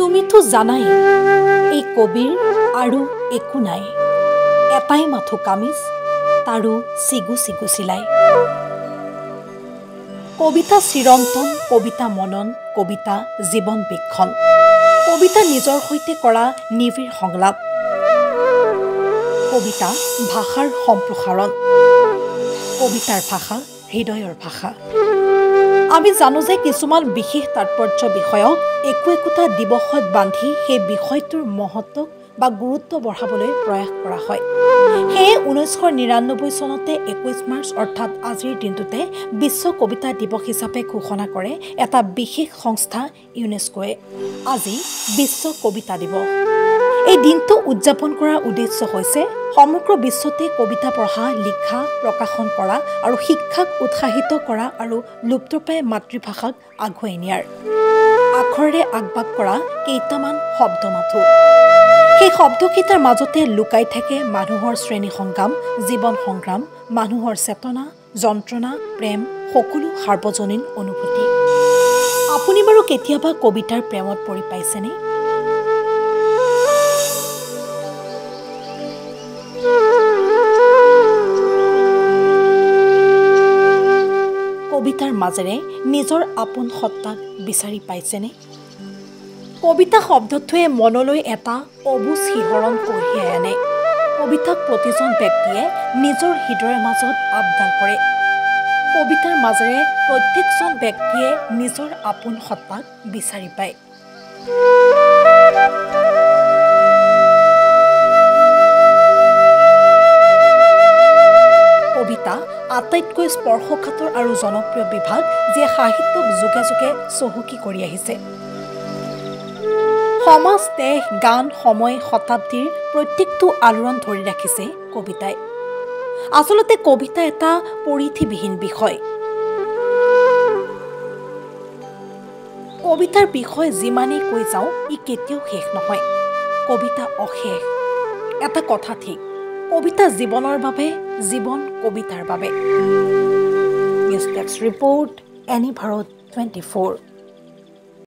তুমিতো জানাই এই কবিৰ আৰু একো নাই এটাই মাথো কামিজ তাৰো চিগু চিগু চিলাই কবিতা চিৰন্তন কবিতা মনন কবিতা জীৱন বিক্ষণ কবিতা নিজৰ সৈতে কৰা নিবিৰ সংলাপ কবিতা ভাষাৰ সম্প্ৰসাৰণ কবিতাৰ ভাষা হৃদয়ৰ ভাষা আমি জানো যে কিছুমান বিশেষ তাৎপৰ্য বিষয়ক একোটা দিৱসত বান্ধি সেই বিষয়টোৰ মহত্ব বা গুৰুত্ব বঢ়াবলৈ প্ৰয়াস কৰা হয় সেয়ে 1999 চনতে 21 মাৰ্চ অৰ্থাৎ আজিৰ দিনটোতে বিশ্ব কবিতা দিৱস হিচাপে ঘোষণা কৰে এটা বিশেষ সংস্থা ইউনেস্কোৱে আজি বিশ্ব কবিতা দিৱস এই দিনটো উদযাপন কৰাৰ উদ্দেশ্য হৈছে সমগ্ৰ বিশ্বতে কবিতা পঢ়া লিখা প্ৰকাশন কৰা আৰু শিক্ষাক উৎসাহিত কৰা আৰু লুপ্তপ্ৰায় মাতৃভাষাক আগুৱাই নিয়াৰ আখৰেৰে আগবাগ কৰা কেইটামান শব্দ মাথো সেই শব্দকেইটাৰ মাজতে লুকাই থাকে মানুহৰ শ্ৰেণী সংগ্ৰাম জীৱন সংগ্ৰাম মানুহৰ চেতনা যন্ত্ৰণা প্ৰেম সকলো সাৰ্বজনীন অনুভূতি আপুনি বাৰু কেতিয়াবা কবিতাৰ প্ৰেমত পৰি পাইছেনে কবিতাৰ মাজেৰে নিজৰ আপোন সত্তাক বিচাৰি পাইছেনে কবিতা শব্দটোৱে মনলৈ এটা অবুজ শিহৰণ কঢ়িয়াই আনে কবিতাক প্ৰতিজন ব্যক্তিয়ে নিজৰ হৃদয়ৰ মাজত আবদাল কৰে কবিতাৰ মাজেৰে প্ৰত্যেকজন ব্যক্তিয়ে নিজৰ আপোন সত্তাক বিচাৰি পায় কবিতা আটাইতকৈ স্পৰ্শকাতৰ আৰু জনপ্ৰিয় বিভাগ যিয়ে সাহিত্যক যুগে যুগে চহকী কৰি আহিছে সমাজ দেশ গান সময় শতাব্দীৰ প্ৰত্যেকটো আলোড়ন ধৰি ৰাখিছে কবিতাই আচলতে কবিতা এটা পৰিধিবিহীন বিষয় কবিতাৰ বিষয় যিমানেই কৈ যাওঁ ই কেতিয়াও শেষ নহয় কবিতা অশেষ এটা কথা ঠিক কবিতা জীৱনৰ বাবে জীৱন কবিতাৰ বাবে news desk report any Bharat 24